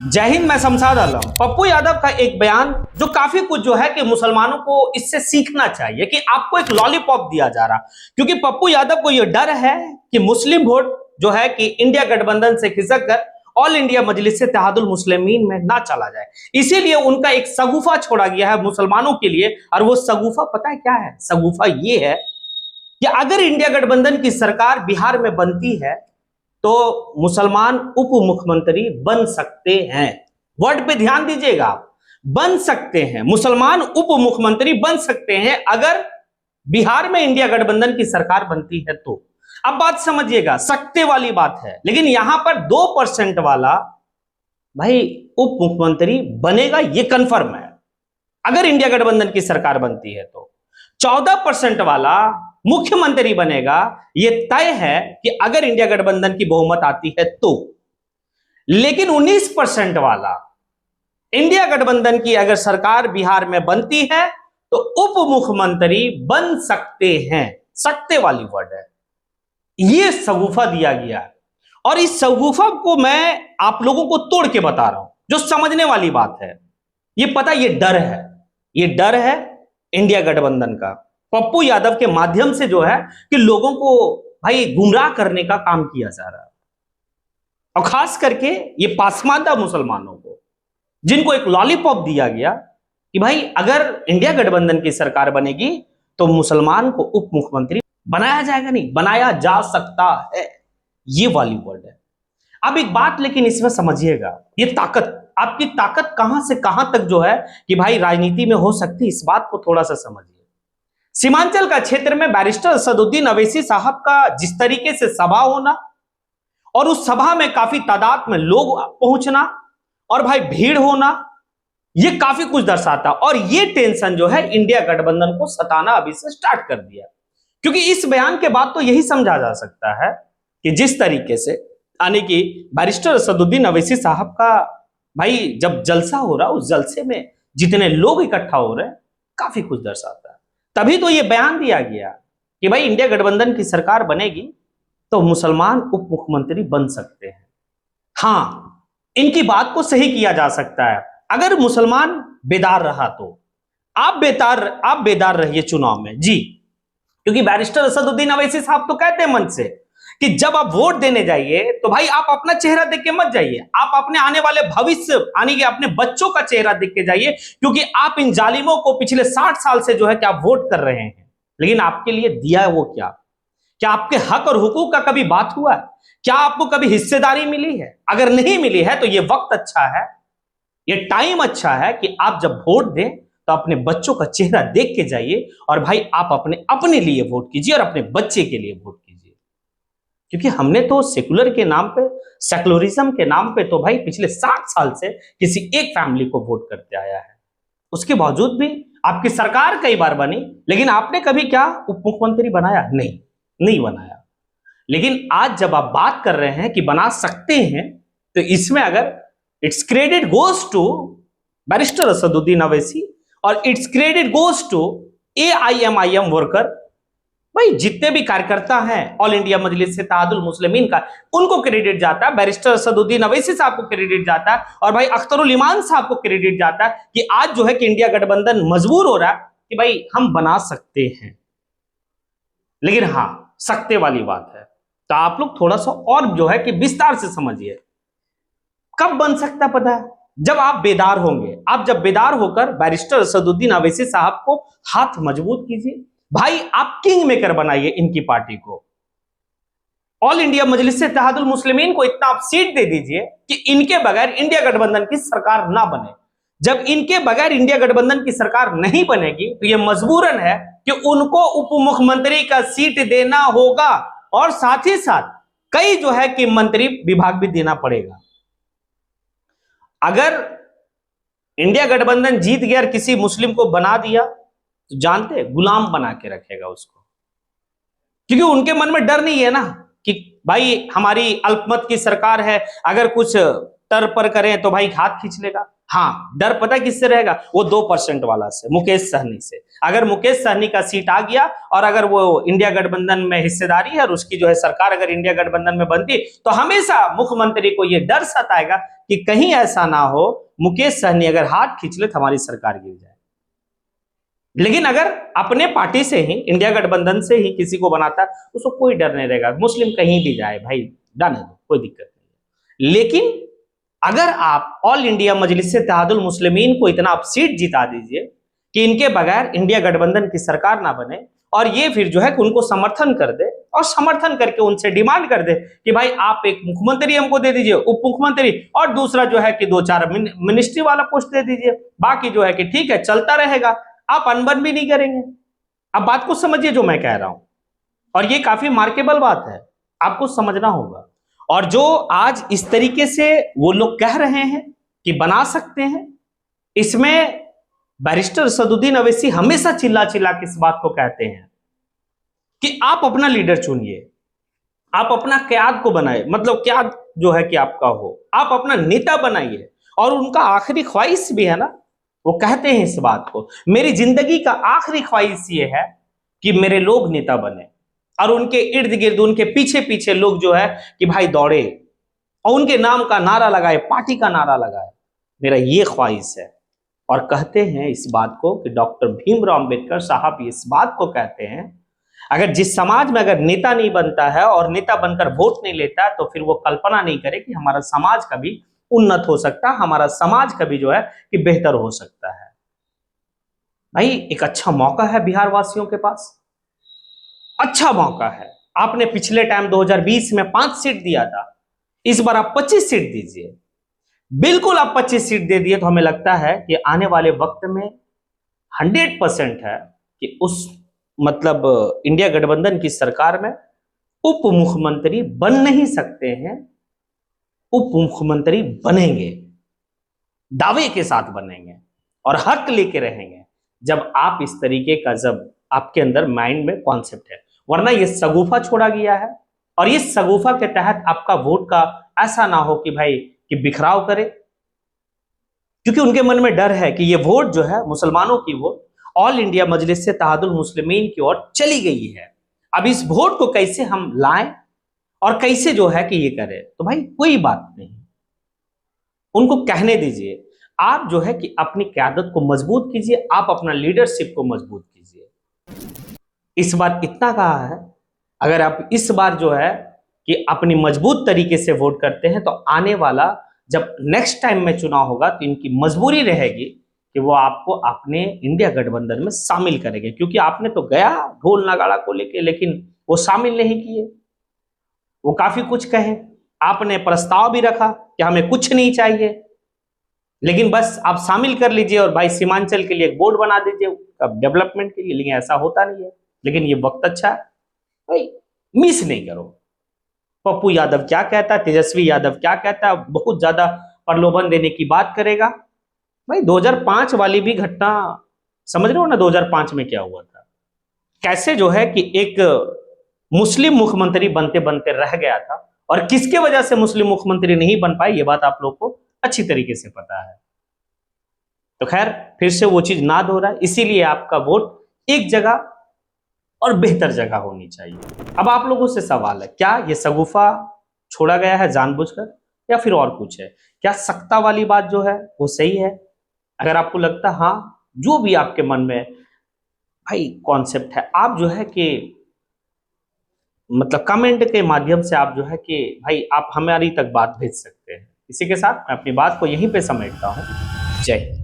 जय हिंद। मैं शमशाद आलम। पप्पू यादव का एक बयान जो काफी कुछ जो है कि मुसलमानों को इससे सीखना चाहिए कि आपको एक लॉलीपॉप दिया जा रहा, क्योंकि पप्पू यादव को यह डर है कि मुस्लिम वोट जो है कि इंडिया गठबंधन से खिसक कर ऑल इंडिया मजलिस इत्तेहादुल मुस्लिमीन में ना चला जाए। इसीलिए उनका एक सगुफा छोड़ा गया है मुसलमानों के लिए। और वो सगुफा पता है क्या है? सगुफा ये है कि अगर इंडिया गठबंधन की सरकार बिहार में बनती है तो मुसलमान उप मुख्यमंत्री बन सकते हैं। वर्ड पे ध्यान दीजिएगा, बन सकते हैं, मुसलमान उप मुख्यमंत्री बन सकते हैं अगर बिहार में इंडिया गठबंधन की सरकार बनती है तो। अब बात समझिएगा, सकते वाली बात है, लेकिन यहां पर 2% वाला भाई उप मुख्यमंत्री बनेगा, यह कंफर्म है अगर इंडिया गठबंधन की सरकार बनती है तो। 14% वाला मुख्यमंत्री बनेगा, यह तय है कि अगर इंडिया गठबंधन की बहुमत आती है तो। लेकिन 19% वाला इंडिया गठबंधन की अगर सरकार बिहार में बनती है तो उप मुख्यमंत्री बन सकते हैं। सकते वाली वर्ड है, यह सगुफा दिया गया है। और इस सगुफा को मैं आप लोगों को तोड़ के बता रहा हूं, जो समझने वाली बात है। यह पता, यह डर है, यह डर है इंडिया गठबंधन का, पप्पू यादव के माध्यम से जो है कि लोगों को भाई गुमराह करने का काम किया जा रहा है। और खास करके ये पासमानदा मुसलमानों को, जिनको एक लॉलीपॉप दिया गया कि भाई अगर इंडिया गठबंधन की सरकार बनेगी तो मुसलमान को उप मुख्यमंत्री बनाया जाएगा, नहीं बनाया जा सकता है, ये वाली वर्ड है। अब एक बात लेकिन इसमें समझिएगा, ये ताकत, आपकी ताकत कहां से कहां तक जो है कि भाई राजनीति में हो सकती है, इस बात को थोड़ा सा समझिए। सीमांचल का क्षेत्र में बैरिस्टर असदुद्दीन अवैसी साहब का जिस तरीके से सभा होना और उस सभा में काफी तादाद में लोग पहुंचना और भाई भीड़ होना, यह काफी कुछ दर्शाता। और यह टेंशन जो है इंडिया गठबंधन को सताना अभी से स्टार्ट कर दिया, क्योंकि इस बयान के बाद तो यही समझा जा सकता है कि जिस तरीके से यानी कि बैरिस्टर असदुद्दीन अवैसी साहब का भाई जब जलसा हो रहा, उस जलसे में जितने लोग इकट्ठा हो रहे हैं, काफी कुछ दर्शाता है। तभी तो यह बयान दिया गया कि भाई इंडिया गठबंधन की सरकार बनेगी तो मुसलमान उप मुख्यमंत्री बन सकते हैं। हां, इनकी बात को सही किया जा सकता है अगर मुसलमान बेदार रहा तो। आप बेदार रहिए चुनाव में जी, क्योंकि बैरिस्टर असदुद्दीन अवैसी साहब तो कहते हैं मन से कि जब आप वोट देने जाइए तो भाई आप अपना चेहरा देख के मत जाइए, आप अपने आने वाले भविष्य यानी कि अपने बच्चों का चेहरा देख के जाइए, क्योंकि आप इन जालिमों को पिछले 60 साल से जो है कि आप वोट कर रहे हैं। लेकिन आपके लिए दिया है वो क्या आपके हक और हुकूक का कभी बात हुआ है? क्या आपको कभी हिस्सेदारी मिली है? अगर नहीं मिली है तो ये वक्त अच्छा है, ये टाइम अच्छा है कि आप जब वोट दें तो अपने बच्चों का चेहरा देख के जाइए और भाई आप अपने लिए वोट कीजिए और अपने बच्चे के लिए वोट कीजिए। क्योंकि हमने तो सेकुलर के नाम पे, सेकुलरिज्म के नाम पे तो भाई पिछले 60 साल से किसी एक फैमिली को वोट करते आया है। उसके बावजूद भी आपकी सरकार कई बार बनी, लेकिन आपने कभी क्या उप मुख्यमंत्री बनाया? नहीं बनाया। लेकिन आज जब आप बात कर रहे हैं कि बना सकते हैं, तो इसमें अगर it's credit goes to barrister Asaduddin Owaisi और it's credit goes to AIMIM worker, भाई जितने भी कार्यकर्ता हैं ऑल इंडिया मजलिस इत्तेहादुल मुस्लिमीन का, उनको क्रेडिट जाता है। बैरिस्टर असदुद्दीन अवैसी साहब को क्रेडिट जाता है और भाई अख्तरुल ईमान साहब को क्रेडिट जाता है कि आज जो है कि इंडिया गठबंधन मजबूर हो रहा है कि भाई हम बना सकते हैं। लेकिन हां, सकते वाली बात है, तो आप लोग थोड़ा सा और जो है कि विस्तार से समझिए। कब बन सकता है पता है? जब आप बेदार होंगे। आप जब बेदार होकर बैरिस्टर असदुद्दीन अवैसी साहब को हाथ मजबूत कीजिए, भाई आप किंग मेकर बनाइए इनकी पार्टी को। ऑल इंडिया मजलिस इत्तेहादुल मुस्लिमीन को इतना आप सीट दे दीजिए कि इनके बगैर इंडिया गठबंधन की सरकार ना बने। जब इनके बगैर इंडिया गठबंधन की सरकार नहीं बनेगी तो यह मजबूरन है कि उनको उप मुख्यमंत्री का सीट देना होगा और साथ ही साथ कई जो है कि मंत्री विभाग भी देना पड़ेगा। अगर इंडिया गठबंधन जीत गया और किसी मुस्लिम को बना दिया तो जानते गुलाम बना के रखेगा उसको, क्योंकि उनके मन में डर नहीं है ना कि भाई हमारी अल्पमत की सरकार है, अगर कुछ टर पर करें तो भाई हाथ खींच लेगा। हाँ, डर पता किससे रहेगा? वो 2% वाला से, मुकेश सहनी से। अगर मुकेश सहनी का सीट आ गया और अगर वो इंडिया गठबंधन में हिस्सेदारी है और उसकी जो है सरकार अगर इंडिया गठबंधन में बनती, तो हमेशा मुख्यमंत्री को यह डर सताएगा कि कहीं ऐसा ना हो मुकेश सहनी अगर हाथ खींच ले तो हमारी सरकार गिर जाए। लेकिन अगर अपने पार्टी से ही, इंडिया गठबंधन से ही किसी को बनाता है, उसको कोई डर नहीं रहेगा, मुस्लिम कहीं भी जाए भाई, जाने दो, कोई दिक्कत नहीं है। लेकिन अगर आप ऑल इंडिया मजलिस इत्तेहादुल मुस्लिमीन को इतना आप सीट जिता दीजिए कि इनके बगैर इंडिया गठबंधन की सरकार ना बने, और ये फिर जो है कि उनको समर्थन कर दे, और समर्थन करके उनसे डिमांड कर दे कि भाई आप एक मुख्यमंत्री हमको दे दीजिए, उप मुख्यमंत्री, और दूसरा जो है कि 2-4 मिनिस्ट्री वाला पोस्ट दे दीजिए, बाकी जो है कि ठीक है चलता रहेगा, आप अनबन भी नहीं करेंगे। अब बात को समझिए जो मैं कह रहा हूं, और ये काफी मार्केबल बात है, आपको समझना होगा। और जो आज इस तरीके से वो लोग कह रहे हैं कि बना सकते हैं, इसमें बैरिस्टर सदुद्दीन अवैसी हमेशा चिल्ला चिल्ला के इस बात को कहते हैं कि आप अपना लीडर चुनिए, आप अपना क्याद को बनाए, मतलब क्याद जो है कि आपका हो, आप अपना नेता बनाइए। और उनका आखिरी ख्वाहिश भी है ना, वो कहते हैं इस बात को, मेरी जिंदगी का आखिरी ख्वाहिश ये है कि मेरे लोग नेता बने, और उनके इर्द गिर्द, उनके पीछे पीछे लोग जो है कि भाई दौड़े और उनके नाम का नारा लगाए, पार्टी का नारा लगाए, मेरा ये ख्वाहिश है। और कहते हैं इस बात को कि डॉक्टर भीमराव अंबेडकर साहब इस बात को कहते हैं, अगर जिस समाज में अगर नेता नहीं बनता है और नेता बनकर वोट नहीं लेता है, तो फिर वो कल्पना नहीं करे कि हमारा समाज कभी उन्नत हो सकता, हमारा समाज कभी जो है कि बेहतर हो सकता है। भाई एक अच्छा मौका है बिहार वासियों के पास, अच्छा मौका है। आपने पिछले टाइम 2020 में 5 सीट दिया था, इस बार आप 25 सीट दीजिए। बिल्कुल आप 25 सीट दे दिए तो हमें लगता है कि आने वाले वक्त में 100% है कि उस मतलब इंडिया गठबंधन की सरकार में उप मुख्यमंत्री बन नहीं सकते हैं, उप मुख्यमंत्री बनेंगे, दावे के साथ बनेंगे और हक लेके रहेंगे, जब आप इस तरीके का, जब आपके अंदर माइंड में कॉन्सेप्ट है। वरना ये सगुफा छोड़ा गया है, और ये सगुफा के तहत आपका वोट का ऐसा ना हो कि भाई कि बिखराव करे, क्योंकि उनके मन में डर है कि ये वोट जो है, मुसलमानों की vote all India Majlis Ittehadul मुस्लिमीन की ओर चली गई है। अब इस वोट को कैसे हम लाएं और कैसे जो है कि ये करें, तो भाई कोई बात नहीं, उनको कहने दीजिए। आप जो है कि अपनी क़यादत को मजबूत कीजिए, आप अपना लीडरशिप को मजबूत कीजिए। इस बार इतना कहा है, अगर आप इस बार जो है कि अपनी मजबूत तरीके से वोट करते हैं, तो आने वाला जब नेक्स्ट टाइम में चुनाव होगा तो इनकी मजबूरी रहेगी कि वो आपको अपने इंडिया गठबंधन में शामिल करेंगे, क्योंकि आपने तो गया ढोल नगाड़ा को लेके, लेकिन वो शामिल नहीं किए। वो काफी कुछ कहे, आपने प्रस्ताव भी रखा कि हमें कुछ नहीं चाहिए, लेकिन बस आप शामिल कर लीजिए और भाई सीमांचल के लिए एक बोर्ड बना दीजिए डेवलपमेंट के लिए, लेकिन ऐसा होता नहीं है। लेकिन ये वक्त अच्छा है भाई, मिस नहीं करो। पप्पू यादव क्या कहता है, तेजस्वी यादव क्या कहता है, बहुत ज्यादा प्रलोभन देने की बात करेगा। भाई 2005 वाली भी घटना समझ रहे हो ना, 2005 में क्या हुआ था, कैसे जो है कि एक मुस्लिम मुख्यमंत्री बनते बनते रह गया था, और किसके वजह से मुस्लिम मुख्यमंत्री नहीं बन पाए, ये बात आप लोग को अच्छी तरीके से पता है। तो खैर फिर से वो चीज ना दोहराए, इसीलिए आपका वोट एक जगह और बेहतर जगह होनी चाहिए। अब आप लोगों से सवाल है, क्या ये सगुफा छोड़ा गया है जानबूझकर या फिर और कुछ है? क्या सख्ता वाली बात जो है वो सही है? अगर आपको लगता हाँ, जो भी आपके मन में भाई कॉन्सेप्ट है, आप जो है कि मतलब कमेंट के माध्यम से आप जो है कि भाई आप हमारी तक बात भेज सकते हैं। इसी के साथ मैं अपनी बात को यहीं पे समेटता हूँ। जय हिंद।